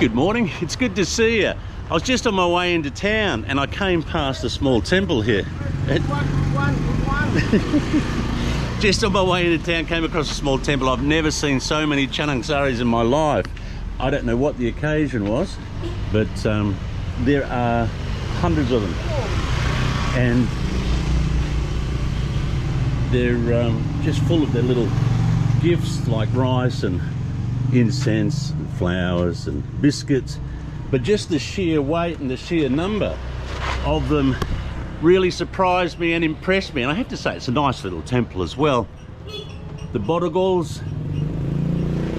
Good morning, it's good to see you. I was just on my way into town and I came past a small temple here. Just on my way into town, came across a small temple. I've never seen so many Chanang-saris in my life. I don't know what the occasion was, but there are hundreds of them. And they're just full of their little gifts like rice and incense and flowers and biscuits, but just the sheer weight and the sheer number of them really surprised me and impressed me. And I have to say, it's a nice little temple as well. The Bodogols,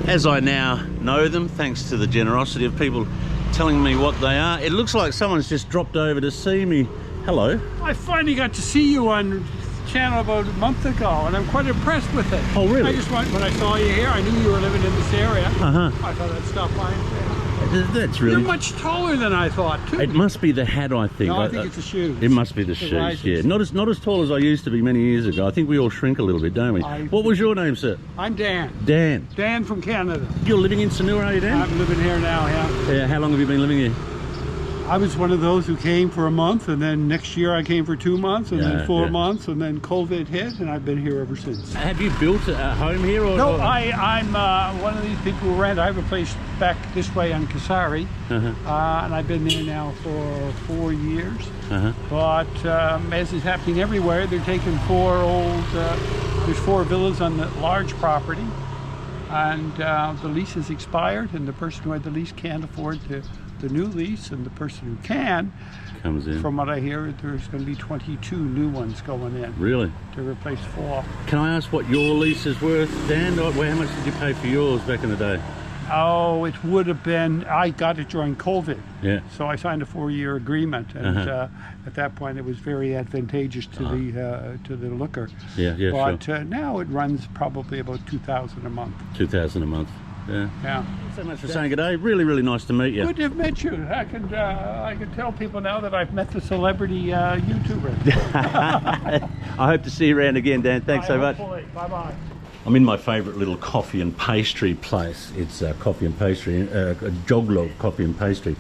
as I now know them, thanks to the generosity of people telling me what they are, it looks like someone's just dropped over to see me. Hello. I finally got to see you on channel about a month ago, and I'm quite impressed with it. Oh, really? I just went, when I saw you here, I knew you were living in this area. I thought I'd stop by and say hi. That's really... You're much taller than I thought, too. It must be the hat, I think. No, I think it's the shoes. It must be the shoes, yeah. Not as tall as I used to be many years ago. I think we all shrink a little bit, don't we? What was your name, sir? I'm Dan. Dan. Dan from Canada. You're living in Sanur, are you, Dan? I'm living here now, yeah. Yeah, how long have you been living here? I was one of those who came for a month, and then next year I came for 2 months, and then 4 months, and then COVID hit, and I've been here ever since. Have you built a home here? Or, no, I'm one of these people who rent. I have a place back this way on Kasari, and I've been there now for 4 years. But as is happening everywhere, they're taking there's 4 villas on the large property, and the lease has expired, and the person who had the lease can't afford the new lease, and the person who can comes in. From what I hear, there's going to be 22 new ones going in. Really? To replace 4. Can I ask what your lease is worth, Dan? How much did you pay for yours back in the day? Oh, it would have been, I got it during COVID. Yeah. So I signed a 4-year agreement, and at that point it was very advantageous to the looker. Yeah, yeah, but sure. Now it runs probably about $2,000 a month. $2,000 a month. Yeah. Yeah. Thanks so much for saying good day. Really, really nice to meet you. Good to have met you. I can tell people now that I've met the celebrity YouTuber. I hope to see you around again, Dan. Thanks so much. Bye-bye. I'm in my favourite little coffee and pastry place. It's coffee and pastry, a Joglo coffee and pastry.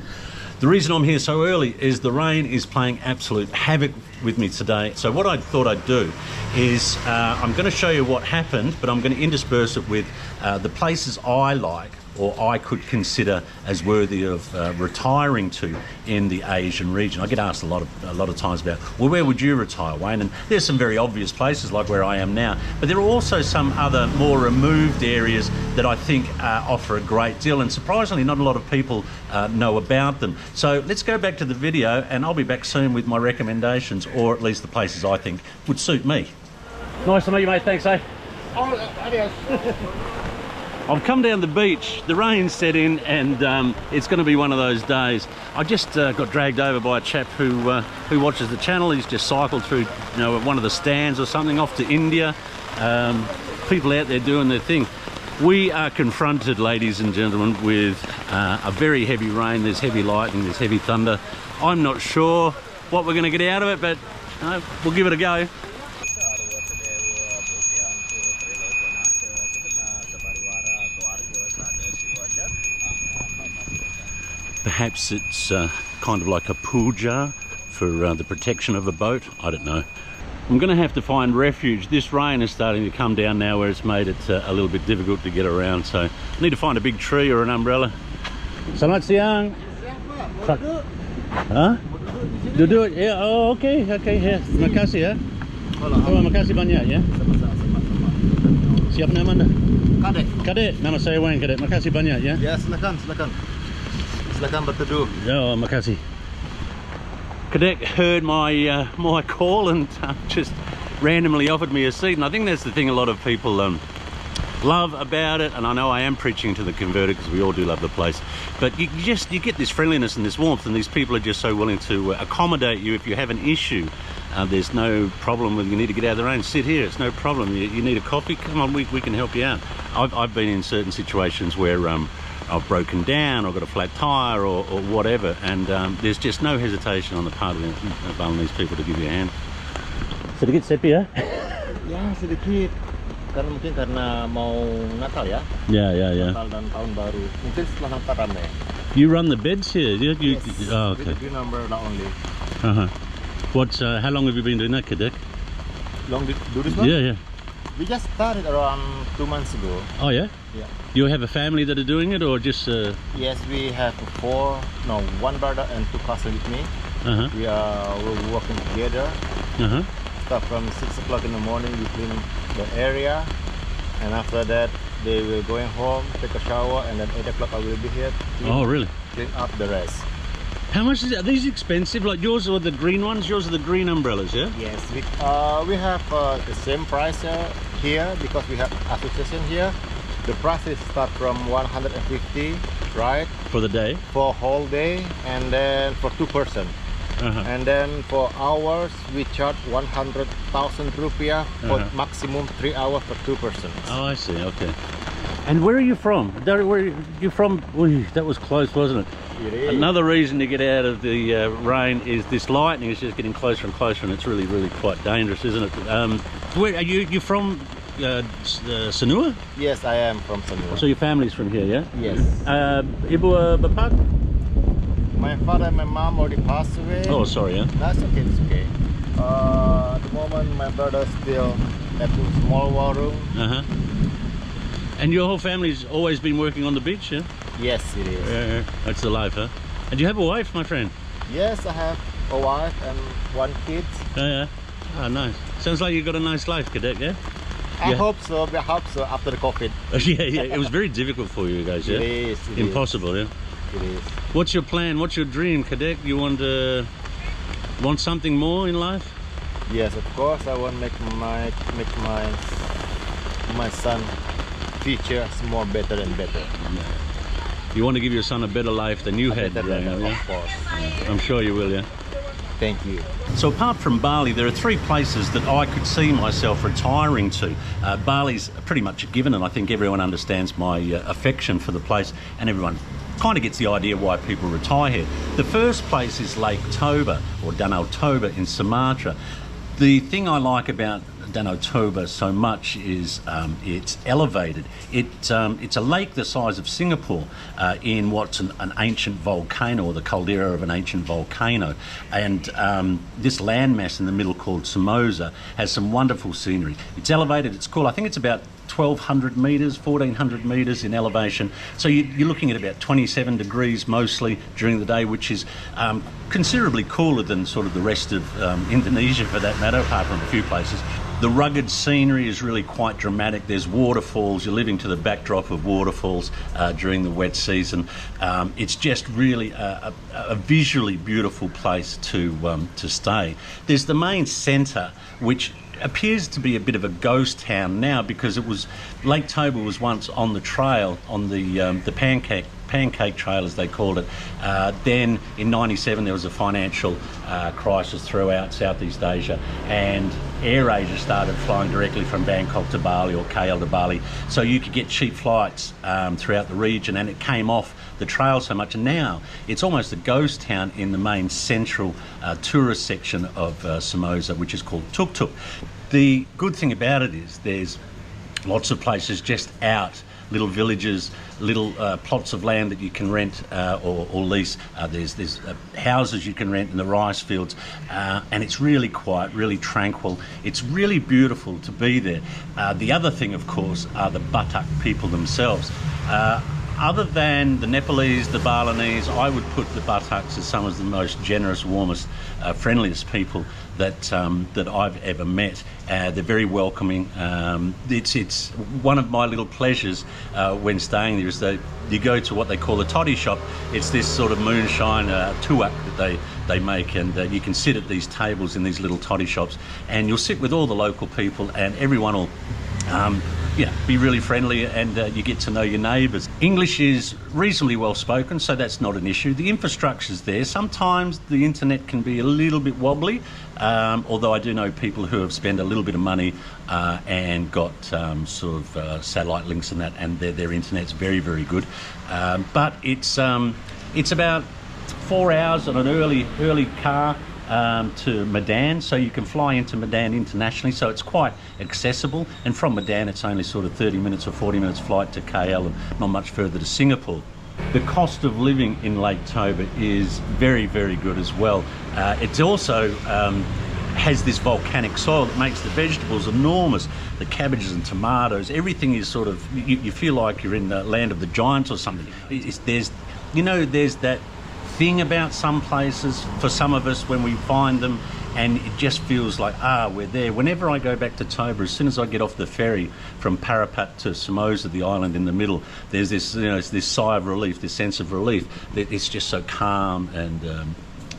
The reason I'm here so early is the rain is playing absolute havoc with me today. So what I thought I'd do is I'm going to show you what happened, but I'm going to intersperse it with the places I like or I could consider as worthy of retiring to in the Asian region. I get asked a lot of times about, well, where would you retire, Wayne? And there's some very obvious places like where I am now, but there are also some other more removed areas that I think offer a great deal, and surprisingly not a lot of people know about them. So let's go back to the video, and I'll be back soon with my recommendations, or at least the places I think would suit me. Nice to meet you, mate. Thanks, eh? Oh, adios. I've come down the beach, the rain's set in, and it's going to be one of those days. I just got dragged over by a chap who watches the channel. He's just cycled through, one of the stands or something off to India. People out there doing their thing. We are confronted, ladies and gentlemen, with a very heavy rain. There's heavy lightning, there's heavy thunder. I'm not sure what we're going to get out of it, but we'll give it a go. Perhaps it's kind of like a puja for the protection of a boat. I don't know. I'm going to have to find refuge. This rain is starting to come down now where it's made it a little bit difficult to get around. So I need to find a big tree or an umbrella. Selamat siang. Huh? Duduk? Yeah, oh, okay, yeah. Terima kasih ya. Oh, makasih banyak ya. Siapa nama anda? Kadek. Kadek, nama saya Wayne Kadek. Makasih banyak ya. Ya, silakan. Silakan berteduh. Oh, makasih. Kadek heard my my call and just randomly offered me a seat, and I think that's the thing a lot of people love about it. And I know I am preaching to the converted because we all do love the place, but you get this friendliness and this warmth, and these people are just so willing to accommodate you. If you have an issue, there's no problem with you need to get out of the rain, sit here, it's no problem. You need a coffee, come on, we can help you out. I've been in certain situations where I've broken down or got a flat tire or whatever, and there's just no hesitation on the part of the Balinese people to give you a hand. Sedikit sepi ya? Ya, sedikit. Karena mungkin karena mau Natal ya. Yeah. Natal dan tahun baru. Mungkin setelah Natal ramai. You run the beds here? You, Yes. Oh, With okay. the green umbrella only. How long have you been doing that, Kadek? Long do this one? Yeah. We just started around 2 months ago. Oh, yeah? Yeah. You have a family that are doing it, or just... Yes, we have one brother and 2 cousins with me. We're working together. Start from 6 o'clock in the morning, we clean the area, and after that they will going home, take a shower, and then 8 o'clock I will be here to Oh, really? clean up the rest. How much is it? Are these expensive? Like yours are the green ones? Yours are the green umbrellas, yeah? Yes, we have the same price here because we have association here. The prices start from 150, right? For the day? For whole day, and then for 2 person. And then for hours we charge 100,000 rupiah for maximum 3 hours for 2 persons. Oh, I see. Okay. And where are you from? Where are you from? Ooh, that was close, wasn't it? It is. Another reason to get out of the rain is this lightning is just getting closer and closer, and it's really quite dangerous, isn't it? Where are you? You from Sanur? Yes, I am from Sanur. So your family's from here, yeah? Yes. Ibu bapak? My father and my mom already passed away. Oh, sorry, yeah. That's okay, it's okay. At the moment, my brother still at a small war room. And your whole family's always been working on the beach, yeah? Yes, it is. Yeah. That's the life, huh? And you have a wife, my friend? Yes, I have a wife and 1 kid. Yeah. Oh, nice. Sounds like you've got a nice life, Cadet, yeah? I hope so. I hope so after the COVID. Yeah. It was very difficult for you guys, yeah? It is. Impossible, yeah? It is. What's your plan? What's your dream, Cadet? You want something more in life? Yes, of course. I want to make my son future more better and better. You want to give your son a better life than you had growing up, yeah? Of course. I'm sure you will, yeah? Thank you. So apart from Bali, there are 3 places that I could see myself retiring to. Bali's pretty much a given, and I think everyone understands my affection for the place, and everyone kind of gets the idea why people retire here. The first place is Lake Toba, or Danau Toba in Sumatra. The thing I like about Danau Toba so much is it's elevated. It's a lake the size of Singapore in what's an ancient volcano, or the caldera of an ancient volcano. And this landmass in the middle called Somoza has some wonderful scenery. It's elevated, it's cool. I think it's about 1,200 metres, 1,400 metres in elevation. So you're looking at about 27 degrees mostly during the day, which is considerably cooler than sort of the rest of Indonesia for that matter, apart from a few places. The rugged scenery is really quite dramatic. There's waterfalls. You're living to the backdrop of waterfalls during the wet season. It's just really a visually beautiful place to stay. There's the main centre, which appears to be a bit of a ghost town now, because Lake Toba was once on the trail, on the pancake trail as they called it. Then in '97 there was a financial crisis throughout Southeast Asia, and AirAsia started flying directly from Bangkok to Bali, or KL to Bali, so you could get cheap flights throughout the region, and it came off the trail so much, and now it's almost a ghost town in the main central tourist section of Somoza, which is called Tuk Tuk. The good thing about it is there's lots of places just out, little villages, little plots of land that you can rent or lease. There's houses you can rent in the rice fields, and it's really quiet, really tranquil. It's really beautiful to be there. The other thing, of course, are the Batak people themselves. Other than the Nepalese, the Balinese, I would put the Bataks as some of the most generous, warmest, friendliest people that I've ever met. They're very welcoming. It's one of my little pleasures when staying there is that you go to what they call a toddy shop. It's this sort of moonshine tuak that they make, and you can sit at these tables in these little toddy shops, and you'll sit with all the local people, and everyone will be really friendly, and you get to know your neighbours. English is reasonably well spoken, so that's not an issue. The infrastructure's there. Sometimes the internet can be a little bit wobbly, although I do know people who have spent a little bit of money and got satellite links and that, and their internet's very, very good. But it's about 4 hours on an early car to Medan, so you can fly into Medan internationally, so it's quite accessible, and from Medan it's only sort of 30 minutes or 40 minutes flight to KL and not much further to Singapore. The cost of living in Lake Toba is very, very good as well. It's also has this volcanic soil that makes the vegetables enormous. The cabbages and tomatoes, everything is sort of, you feel like you're in the land of the giants or something. There's that thing about some places, for some of us, when we find them, and it just feels like, we're there. Whenever I go back to Toba, as soon as I get off the ferry from Parapat to Somoza, the island in the middle, there's this, this sigh of relief, this sense of relief. It's just so calm and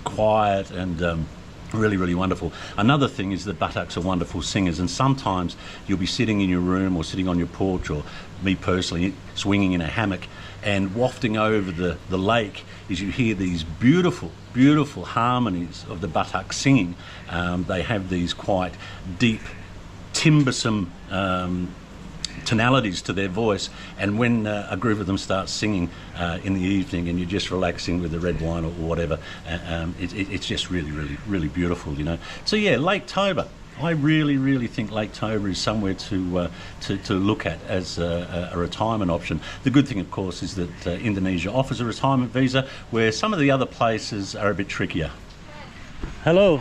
quiet and really, really wonderful. Another thing is that buttocks are wonderful singers, and sometimes you'll be sitting in your room or sitting on your porch, or me personally, swinging in a hammock, and wafting over the lake is you hear these beautiful, beautiful harmonies of the buttock singing. They have these quite deep, timbersome tonalities to their voice, and when a group of them starts singing in the evening and you're just relaxing with a red wine or whatever, it's just really, really, really beautiful, So yeah, Lake Toba. I really, really think Lake Toba is somewhere to look at as a retirement option. The good thing, of course, is that Indonesia offers a retirement visa, where some of the other places are a bit trickier. Hello.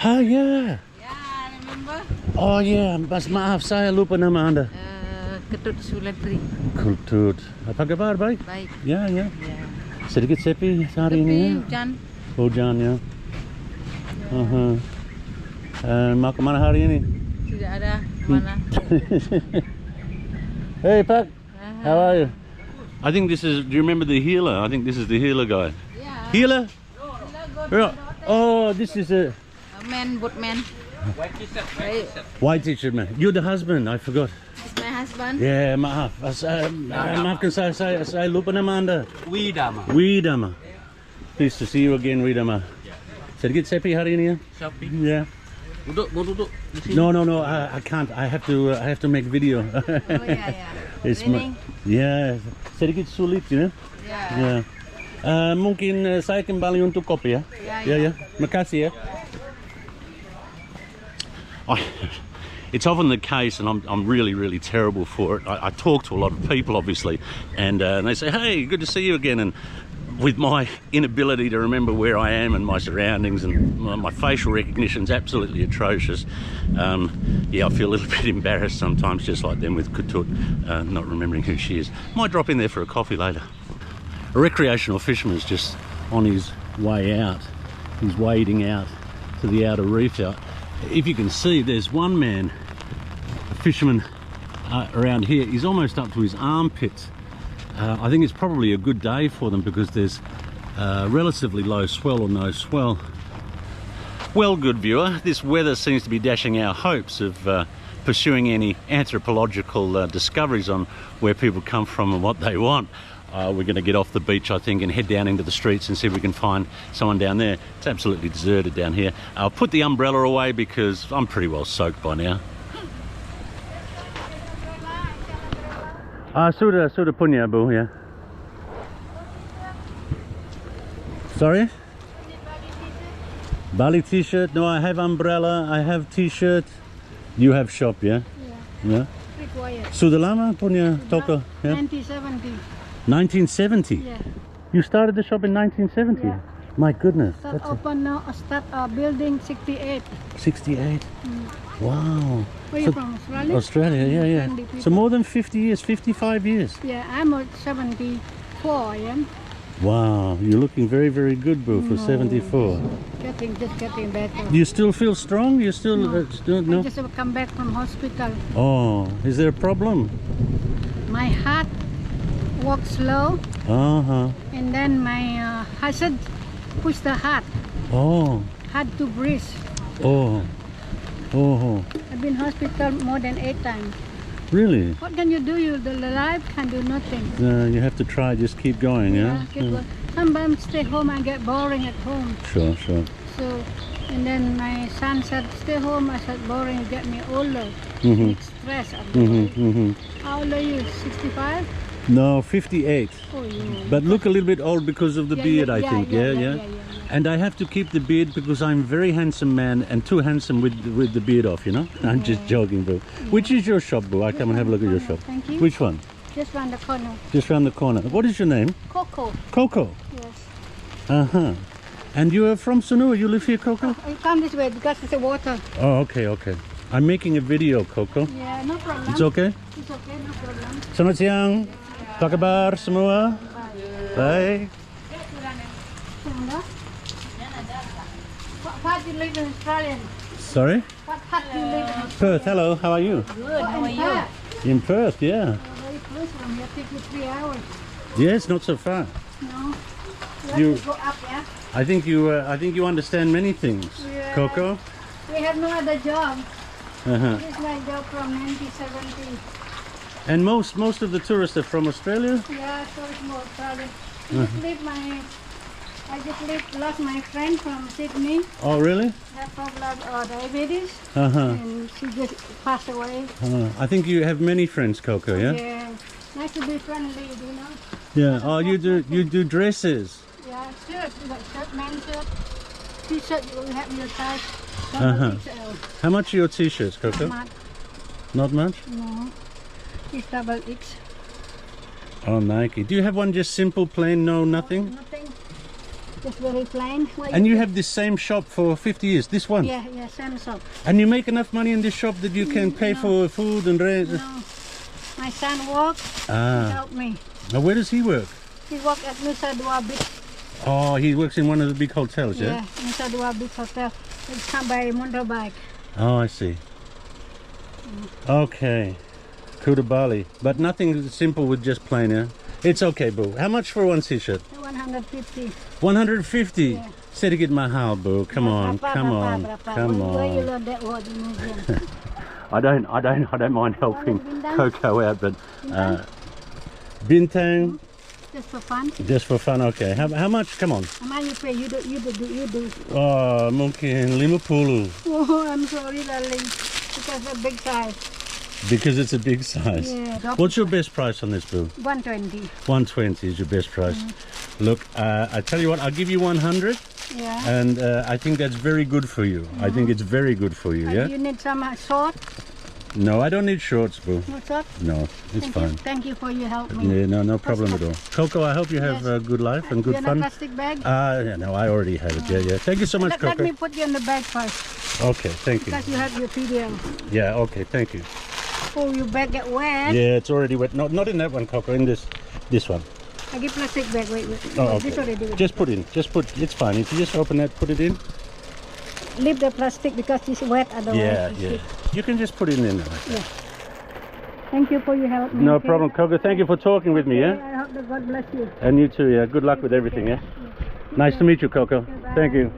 Oh yeah. Remember? Oh yeah, maaf saya lupa nama Anda. Ketut Suletri. Ketut. Apa kabar, baik? Baik. Ya. Sedikit sepi hari ini ya? Hujan. Hujan ya. Mau kemana hari ini? Tidak ada kemana. Hey Pak, how are you? I think this is, do you remember the healer? I think this is the healer guy. Yeah. Healer? Oh, this is a Man, boatman. White t-shirt. white t-shirt man. You're the husband, I forgot. It's my husband. Yeah, maaf. Maafkan saya lupa nama Anda. Widama. Pleased to see you again, Widama. Sedikit sepi hari ini ya? Sepi. Yeah. Mau duduk di sini. No, I can't. I have to make video. Oh yeah. It's Raining? yeah, sedikit sulit, Yeah. Mungkin saya kembali untuk kopi ya. Ya. Makasih ya. It's often the case, and I'm really, really terrible for it. I talk to a lot of people, obviously, and they say, "Hey, good to see you again." And with my inability to remember where I am and my surroundings, and my facial recognition's absolutely atrocious. I feel a little bit embarrassed sometimes, just like them with Kutut, not remembering who she is. Might drop in there for a coffee later. A recreational fisherman's just on his way out. He's wading out to the outer reef. If you can see, there's one man, a fisherman around here. He's almost up to his armpits. I think it's probably a good day for them because there's relatively low swell or no swell. Well, good viewer, this weather seems to be dashing our hopes of pursuing any anthropological discoveries on where people come from and what they want. We're going to get off the beach, I think, and head down into the streets and see if we can find someone down there. It's absolutely deserted down here. I'll put the umbrella away because I'm pretty well soaked by now. Sudah punya Bu, ya. Sorry? Bali t-shirt? No, I have umbrella, I have t-shirt. You have shop, yeah? Yeah. Required. Sudah lama punya toko? Yeah? 1970. 1970? Yeah. You started the shop in 1970? Yeah. My goodness. Start open now. Start building 68. 68? Wow. Where you from? Australia? Australia, yeah. Friendly people. So more than 50 years, 55 years. Yeah, I'm 74. I am. Wow, you're looking very, very good, Boo, for No. 74. Just getting better. Do you still feel strong? You still, no? I just come back from hospital. Oh, is there a problem? My heart walks slow, and then my I said push the heart. Oh, Hard to breathe. oh. I've been hospital more than 8 times. Really? What can you do? The life can do nothing. You have to try, just keep going, yeah? Sometimes stay home, I get boring at home. Sure. So, and then my son said, stay home. I said, boring, you get me older. Make stress. How old are you? 65? No, 58. Oh, you. But look a little bit old because of the beard, I think. Yeah. And I have to keep the beard because I'm a very handsome man and too handsome with the beard off, you know? I'm just joking, boo. Which is your shop, boo? I come and have a look at your shop. Thank you. Which one? Just round the corner. Just round the corner. What is your name? Coco. Coco. Yes. Uh-huh. And you are from Sanur? You live here, Coco? I come this way because it's the water. Oh, okay, okay. I'm making a video, Coco. Yeah, no problem. It's okay? It's okay, no problem. Selamat siang. Apa kabar semua? Baik. What part do you live in Australia? Sorry? What part do you live in? Perth, hello, how are you? Good, how are you? In Perth, yeah. Very close from here, take you 3 hours. Yeah, it's not so far. No. You- You have to go up, yeah? I think you understand many things, Yeah. Coco. We have no other job. Uh-huh. This is my job from 1970. And most of the tourists are from Australia? Yeah, so it's more crowded. Uh-huh. I just lost my friend from Sydney. Oh, really? Had problem diabetes, Uh-huh. and she just passed away. I think you have many friends, Coco, yeah? Yeah. Nice to be friendly, you know. Yeah. Oh, you do dresses. Yeah, shirt, you got shirt, men's shirt, t-shirt, you will have your size. Uh-huh. XL. How much are your t-shirts, Coco? Not much, Not much? no. It's double X. Oh, Nike. Do you have one just simple, plain, no, nothing? Nothing. Just very plain. What And you have this same shop for 50 years, this one? Yeah, same shop. And you make enough money in this shop that you can pay for food and rent? No. My son works, he Ah. helped me. Now, where does he work? He worked at Nusa Dua Beach. Oh, he works in one of the big hotels, yeah? Yeah, Nusa Dua Beach Hotel. It's come by motorbike. Oh, I see. Okay. Kuta Bali. But nothing simple with just plain, yeah? It's okay, boo. How much for one t-shirt? 150. 150? Yeah. Sedikit mahal, boo. Come on, come on, come Where you on. learn that word in Indonesian? I don't mind helping Bintang? Coco out, but bintang, Just for fun. just for fun, okay. How much? Come on. How much you pay? You do. Oh, mungkin 50. Oh, I'm sorry, darling. Because a big size. Because it's a big size. Yeah. What's your best price on this, boo? 120. 120 is your best price. Look, I tell you what, I'll give you 100, Yeah. and I think that's very good for you. I think it's very good for you, yeah? You need some short? No, I don't need shorts, boo. No short? No, it's fine. Thank you for your help, me. Yeah, no problem at all. Coco, I hope you have a good life and good You fun. want a plastic bag? Yeah, no, I already have it. Yeah. Thank you so much, Let Coco. me put you in the bag first. Okay, thank you. Because you have your video. Yeah, okay, thank you. Oh, your bag get wet. Yeah, it's already wet. Not in that one, Coco. In this one. I give plastic bag. Wait. Oh, This okay. already. Just put in. It's fine. If you just open that, put it in. Leave the plastic because it's wet otherwise. Yeah, it's yeah. sick. You can just put it in there. Yeah. Thank you for your help. No okay? problem, Coco. Thank you for talking with me, yeah? I hope that God bless you. And you too, yeah. Good luck with everything, yeah? Nice to meet you, Coco. Thank you.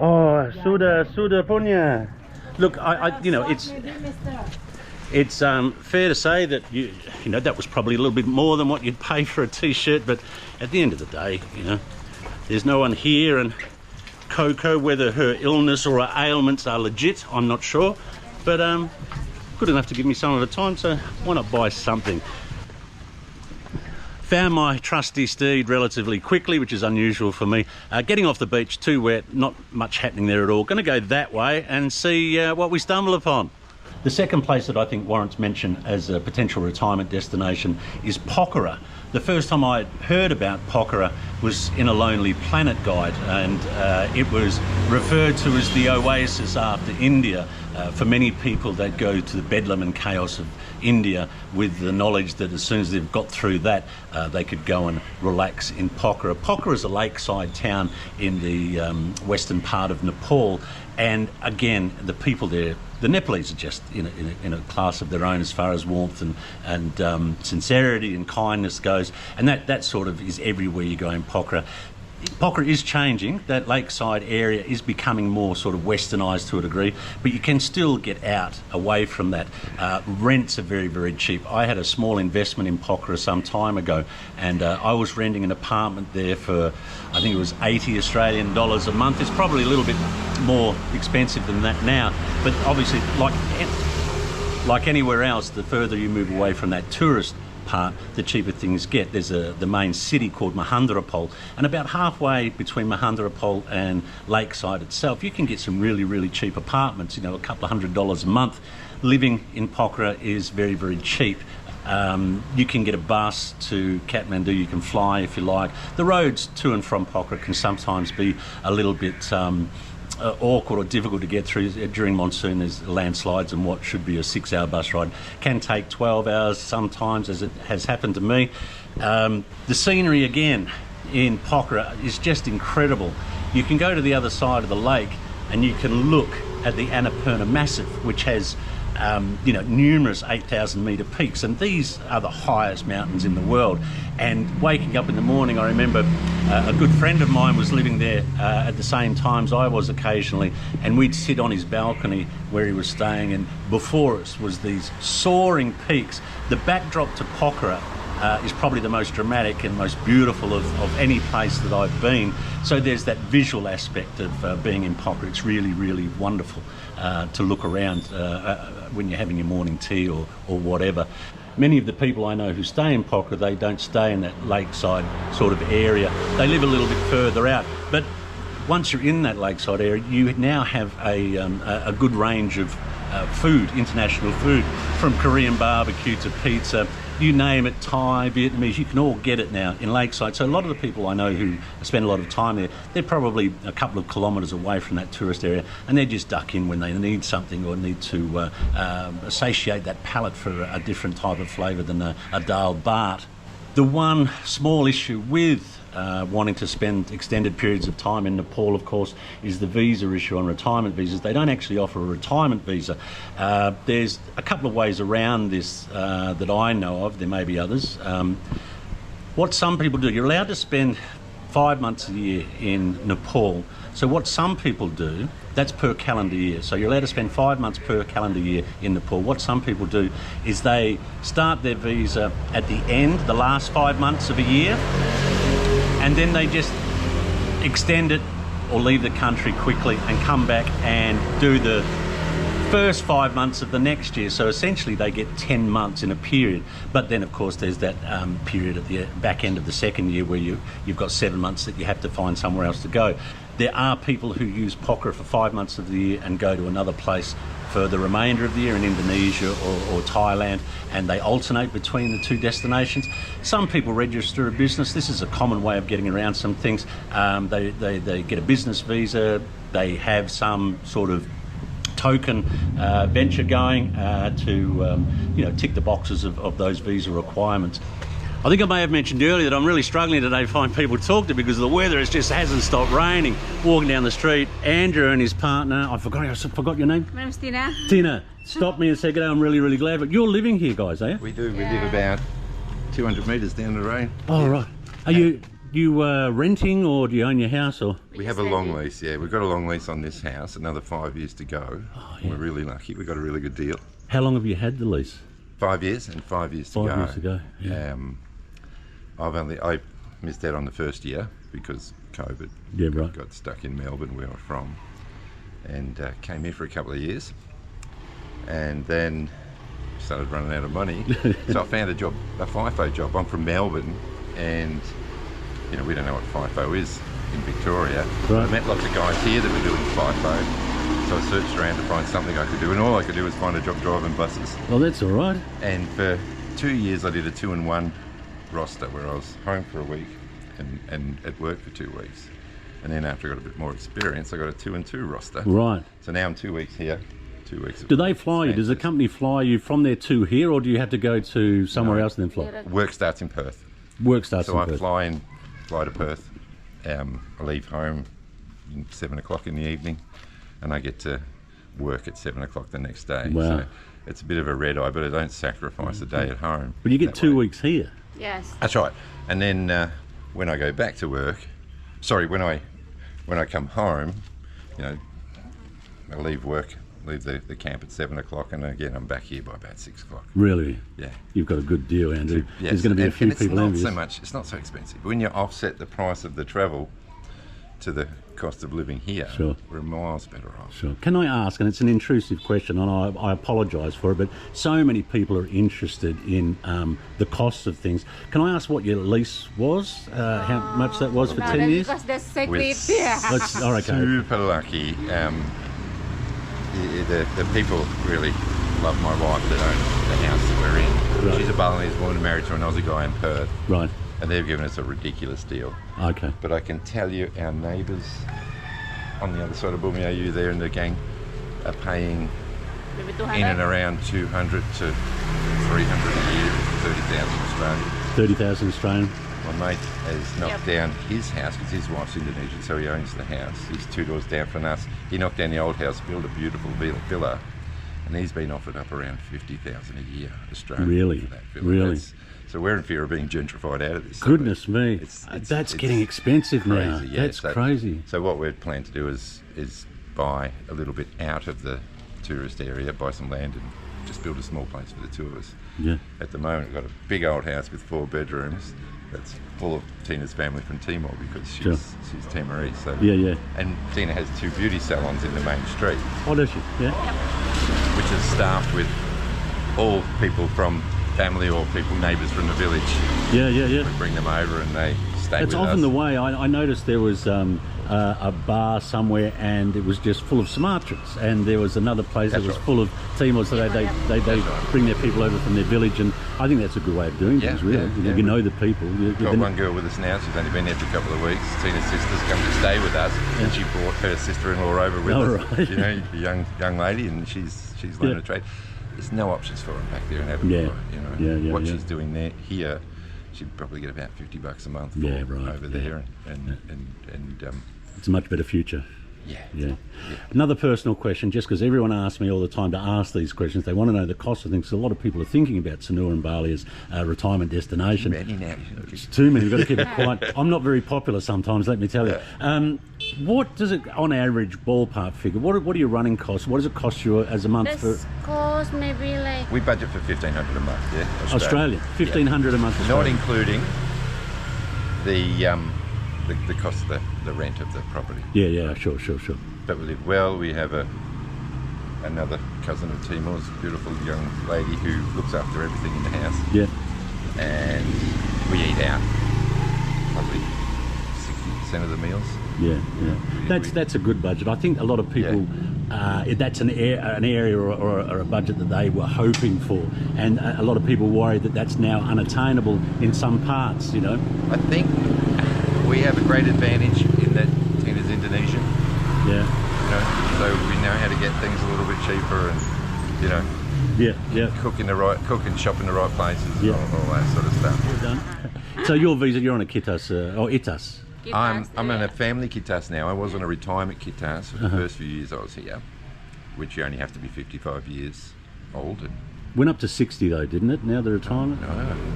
Oh, sudah punya. Look, I you know, it's fair to say that you know that was probably a little bit more than what you'd pay for a t-shirt, but at the end of the day, you know, there's no one here, and Coco, whether her illness or her ailments are legit, I'm not sure, but good enough to give me some of her time, so why not buy something? Found my trusty steed relatively quickly, which is unusual for me. Getting off the beach, too wet, not much happening there at all. Going to go that way and see what we stumble upon. The second place that I think warrants mention as a potential retirement destination is Pokhara. The first time I heard about Pokhara was in a Lonely Planet guide, and it was referred to as the oasis after India. For many people, they'd go to the bedlam and chaos of India with the knowledge that as soon as they've got through that, they could go and relax in Pokhara. Pokhara is a lakeside town in the western part of Nepal, and again, the people there, the Nepalese are just in a class of their own as far as warmth and sincerity and kindness goes, and that sort of is everywhere you go in Pokhara. Pokhara is changing. That lakeside area is becoming more sort of westernised to a degree, but you can still get out away from that. Rents are very, very cheap. I had a small investment in Pokhara some time ago, and I was renting an apartment there for, I think it was 80 Australian dollars a month. It's probably a little bit more expensive than that now, but obviously like anywhere else, the further you move away from that tourist part, the cheaper things get. There's the main city called Mahandarapol, and about halfway between Mahandarapol and Lakeside itself, you can get some really, really cheap apartments, you know, a couple of $100 a month. Living in Pokhara is very, very cheap. You can get a bus to Kathmandu, you can fly if you like. The roads to and from Pokhara can sometimes be a little bit awkward or difficult to get through. During monsoon there's landslides, and what should be a 6-hour bus ride can take 12 hours sometimes, as it has happened to me. The scenery again in Pokhara is just incredible. You can go to the other side of the lake and you can look at the Annapurna Massif, which has numerous 8,000 metre peaks, and these are the highest mountains in the world. And waking up in the morning, I remember a good friend of mine was living there at the same times I was occasionally, and we'd sit on his balcony where he was staying, and before us was these soaring peaks. The backdrop to Pokhara is probably the most dramatic and most beautiful of any place that I've been. So there's that visual aspect of being in Pokhara. It's really, really wonderful to look around when you're having your morning tea or whatever. Many of the people I know who stay in Pokhara, they don't stay in that lakeside sort of area. They live a little bit further out. But once you're in that lakeside area, you now have a good range of food, international food, from Korean barbecue to pizza, you name it, Thai, Vietnamese, you can all get it now in Lakeside. So a lot of the people I know who spend a lot of time there, they're probably a couple of kilometres away from that tourist area, and they just duck in when they need something or need to satiate that palate for a different type of flavour than a dal bhat. The one small issue with wanting to spend extended periods of time in Nepal, of course, is the visa issue on retirement visas. They don't actually offer a retirement visa. There's a couple of ways around this that I know of. There may be others. What some people do, you're allowed to spend 5 months a year in Nepal. So what some people do, that's per calendar year. So you're allowed to spend 5 months per calendar year in Nepal. What some people do is they start their visa at the end, the last 5 months of a year, and then they just extend it or leave the country quickly and come back and do the first 5 months of the next year. So essentially they get 10 months in a period. But then of course there's that period at the back end of the second year where you've got 7 months that you have to find somewhere else to go. There are people who use Pokhara for 5 months of the year and go to another place for the remainder of the year in Indonesia or Thailand, and they alternate between the two destinations. Some people register a business. This is a common way of getting around some things. They get a business visa, they have some sort of token venture going to tick the boxes of those visa requirements. I think I may have mentioned earlier that I'm really struggling today to find people to talk to because the weather just hasn't stopped raining. Walking down the street, Andrew and his partner, I forgot your name? My name's Tina. Tina, stopped me and said, "G'day, I'm really, really glad." But you're living here, guys, are you? We do. We Yeah. live about 200 metres down the road. Oh, right. Are you renting, or do you own your house? Or We have a long lease, yeah. We've got a long lease on this house, another 5 years to go. Oh, yeah. We're really lucky. We got a really good deal. how long have you had the lease? 5 years and 5 years to 5 go. years ago. Yeah. I missed out on the first year because COVID. Yeah, right. Got stuck in Melbourne, where I'm from, and came here for a couple of years, and then started running out of money. So I found a job, a FIFO job. I'm from Melbourne, and we don't know what FIFO is in Victoria. Right. I met lots of guys here that were doing FIFO, so I searched around to find something I could do, and all I could do was find a job driving buses. Well, that's all right. And for 2 years I did a 2-in-1 roster where I was home for a week and at work for 2 weeks. And then after I got a bit more experience, I got a 2-and-2 roster. Right. So now I'm 2 weeks here, 2 weeks. Do they fly you? Does the company fly you from there to here, or do you have to go to somewhere else and then fly? Work starts in Perth. Work starts So in Perth. I fly to Perth. I leave home at 7 o'clock in the evening, and I get to work at 7 o'clock the next day. Wow. So it's a bit of a red eye, but I don't sacrifice a day at home. But you get that 2 way. weeks here. Yes. That's right. And then when I go back to work, when I come home, I leave work, leave the camp at 7 o'clock, and again I'm back here by about 6 o'clock. Really? Yeah. You've got a good deal, Andrew. Yes. There's going to be a few and people it's not envious. so much. It's not so expensive when you offset the price of the travel to the cost of living here, Sure. we're miles better off. Sure. Can I ask, and it's an intrusive question, and I apologise for it, but so many people are interested in the cost of things. Can I ask what your lease was? How much that was for No, 10 that's years? because the secret. We're Yeah. Oh, okay. super lucky. The people really love my wife that own the house that we're in. Right. She's a Balinese woman married to an Aussie guy in Perth, Right. and they've given us a ridiculous deal. Okay. But I can tell you, our neighbours on the other side of Bumiayu there in the gang are paying Maybe in 200. and around 200 to 300 a year, 30,000 Australian. 30,000 Australian. My mate has knocked down his house because his wife's Indonesian, so he owns the house. He's 2 doors down from us. He knocked down the old house, built a beautiful villa, and he's been offered up around 50,000 a year Australian. Really? For that villa. Really? So we're in fear of being gentrified out of this. Goodness me. It's That's getting expensive now. crazy, yeah. That's So- crazy. So what we're planning to do is buy a little bit out of the tourist area, buy some land and just build a small place for the two of us. Yeah. At the moment, we've got a big old house with 4 bedrooms that's full of Tina's family from Timor because she's Timorese. So Yeah, yeah. And Tina has 2 beauty salons in the main street, Oh, does she? Yeah. which is staffed with all people from family or people, neighbours from the village. Yeah, yeah, yeah. We bring them over and they stay That's with us. often the way. I noticed there was a bar somewhere and it was just full of Sumatrans, and there was another place that That's was right. full of Timor, so they right. bring their people over from their village, and I think that's a good way of doing Yeah, things, really. yeah, You know the people. Got one girl with us now. She's only been there for a couple of weeks. Tina's sister's come to stay with us, and she brought her sister-in-law over with Oh, us. right. You know, a young lady, and she's learned Yeah. a trade. There's no options for her back there in Adelaide. Yeah. You know, Yeah, what yeah. she's doing here, she'd probably get about $50 a month for Yeah, right, over yeah. there, and It's a much better future. yeah. Yeah. Another personal question, just because everyone asks me all the time to ask these questions, they want to know the cost of things. A lot of people are thinking about Sanur and Bali as a retirement destination. Many now. It's too many. We've got to keep it quiet. I'm not very popular sometimes, let me tell you. What does it, on average, ballpark figure? What are your running costs? What does it cost you as a month This cost maybe like We budget for $1,500 a month. Yeah, for Australia? $1,500 a month. Not Australia. including the cost of the rent of the property. Yeah, sure. But we live well. We have another cousin of Timor's, a beautiful young lady who looks after everything in the house, Yeah, and we eat out probably 60% of the meals. yeah. That's a good budget. I think a lot of people, that's an area or a budget that they were hoping for, and a lot of people worry that that's now unattainable in some parts, you know. I think we have a great advantage in that Tina's Indonesian, Yeah, you know, so we know how to get things a little bit cheaper, and you know, yeah. cook and shop in the right places, Yeah. and all that sort of stuff. Done. So your visa, you're on a Kitas, or Itas. I'm on a family kitas now. I was on a retirement kitas for the first few years I was here, which you only have to be 55 years old. And Went up to 60 though, didn't it? Now the retirement.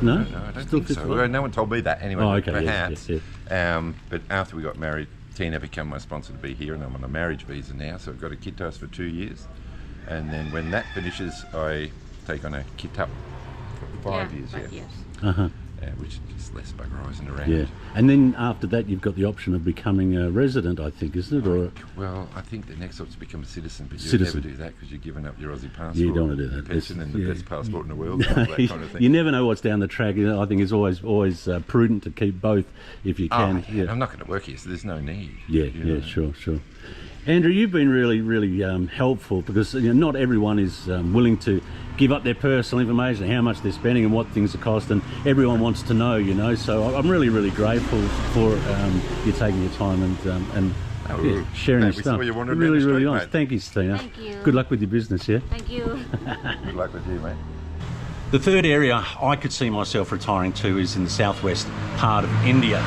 no, No? I don't Still think so. 55? Well, no one told me that anyway. Oh, but okay, yeah, perhaps. yeah. But after we got married, Tina became my sponsor to be here, and I'm on a marriage visa now. So I've got a kitas for 2 years, and then when that finishes, I take on a kitap for 5 years. Uh-huh. Which is less buggerising around. Yeah, and then after that, you've got the option of becoming a resident, I think, isn't it? Or Well, I think the next option is to become a citizen, but you'll Citizen. never do that because you're giving up your Aussie passport. You don't want to do that. Pension and the Yeah. best passport in the world, and all that kind of thing. you never know what's down the track. You know, I think it's always prudent to keep both if you can. Oh, yeah. I'm not going to work here, so there's no need. Yeah, you know. sure. Andrew, you've been really helpful, because not everyone is willing to give up their personal information, how much they're spending and what things are cost, and everyone wants to know, So I'm really grateful for you taking your time and sharing your we stuff. saw you wandering Really, down the really street, nice. mate. Thank you, Stina. Thank you. Good luck with your business, yeah? Thank you. Good luck with you, mate. The third area I could see myself retiring to is in the southwest part of India.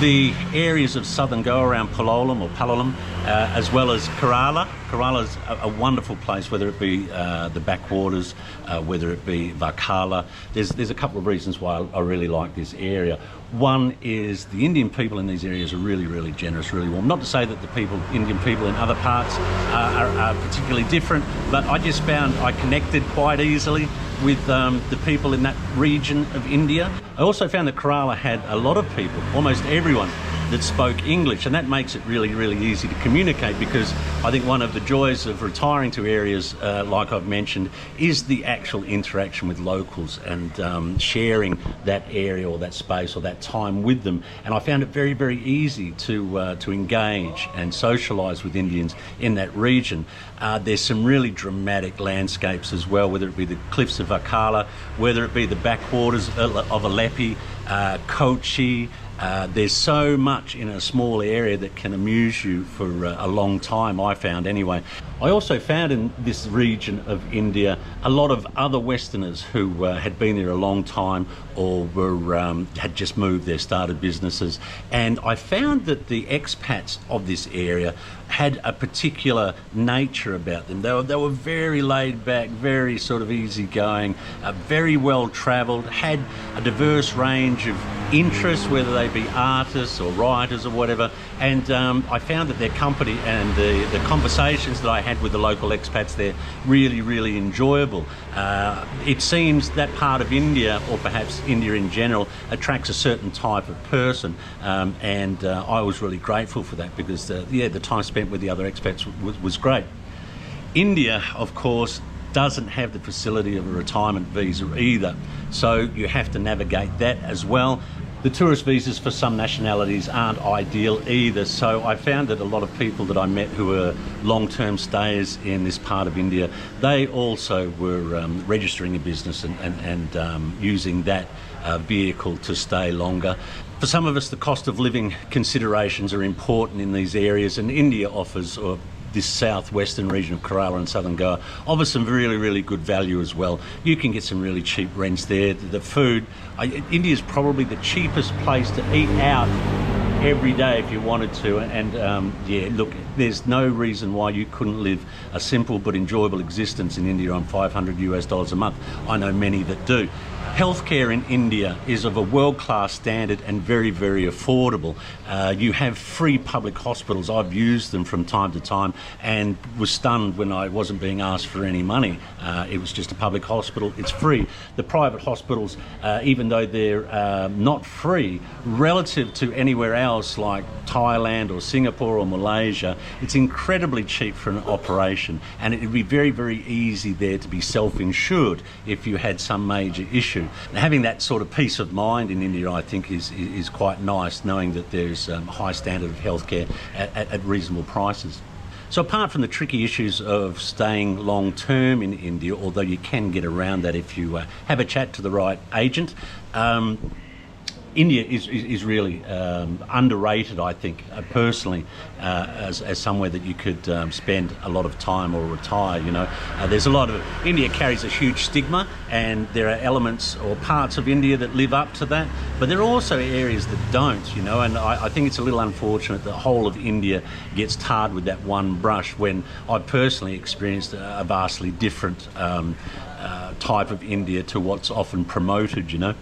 The areas of southern Goa around Palolem or Palolem, as well as Kerala. Kerala's a wonderful place, whether it be the backwaters, whether it be Varkala. There's a couple of reasons why I really like this area. One is the Indian people in these areas are really generous, really warm. Not to say that Indian people in other parts are particularly different, but I just found I connected quite easily with the people in that region of India. I also found that Kerala had a lot of people, almost everyone, that spoke English, and that makes it really, really easy to communicate, because I think one of the joys of retiring to areas like I've mentioned is the actual interaction with locals and sharing that area or that space or that time with them. And I found it very, very easy to engage and socialise with Indians in that region. There's some really dramatic landscapes as well, whether it be the cliffs of Pokhara, whether it be the backwaters of Aleppi, Kochi. There's so much in a small area that can amuse you for a long time, I found anyway. I also found in this region of India a lot of other Westerners who had been there a long time or were had just moved there, started businesses. And I found that the expats of this area had a particular nature about them. They were very laid back, very sort of easygoing, very well travelled, had a diverse range of interests, whether they be artists or writers or whatever. And I found that their company and the conversations that I had with the local expats there really, really enjoyable. It seems that part of India, or perhaps India in general, attracts a certain type of person, and I was really grateful for that, because the time spent with the other expats was great. India, of course, doesn't have the facility of a retirement visa either, so you have to navigate that as well. The tourist visas for some nationalities aren't ideal either, so I found that a lot of people that I met who were long-term stayers in this part of India, they also were registering a business and using that vehicle to stay longer. For some of us, the cost of living considerations are important in these areas, and India offers, or this southwestern region of Kerala and southern Goa, offers some really, really good value as well. You can get some really cheap rents there. The food, India is probably the cheapest place to eat out every day if you wanted to, and yeah, look, there's no reason why you couldn't live a simple but enjoyable existence in India on $500 a month. I know many that do. Healthcare in India is of a world-class standard and very, very affordable. You have free public hospitals. I've used them from time to time and was stunned when I wasn't being asked for any money. It was just a public hospital. It's free. The private hospitals, even though they're not free, relative to anywhere else like Thailand or Singapore or Malaysia, it's incredibly cheap for an operation, and it would be very, very easy there to be self-insured if you had some major issue. Now, having that sort of peace of mind in India, I think, is quite nice, knowing that there's a high standard of healthcare at reasonable prices. So apart from the tricky issues of staying long term in India, although you can get around that if you have a chat to the right agent, India is really underrated, I think, personally, as somewhere that you could spend a lot of time or retire. You know, there's a lot of India carries a huge stigma, and there are elements or parts of India that live up to that, but there are also areas that don't. You know, and I think it's a little unfortunate that the whole of India gets tarred with that one brush, when I personally experienced a vastly different type of India to what's often promoted. You know.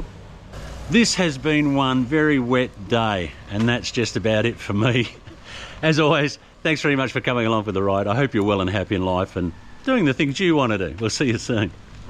This has been one very wet day, and that's just about it for me. As always, thanks very much for coming along for the ride. I hope you're well and happy in life and doing the things you want to do. We'll see you soon.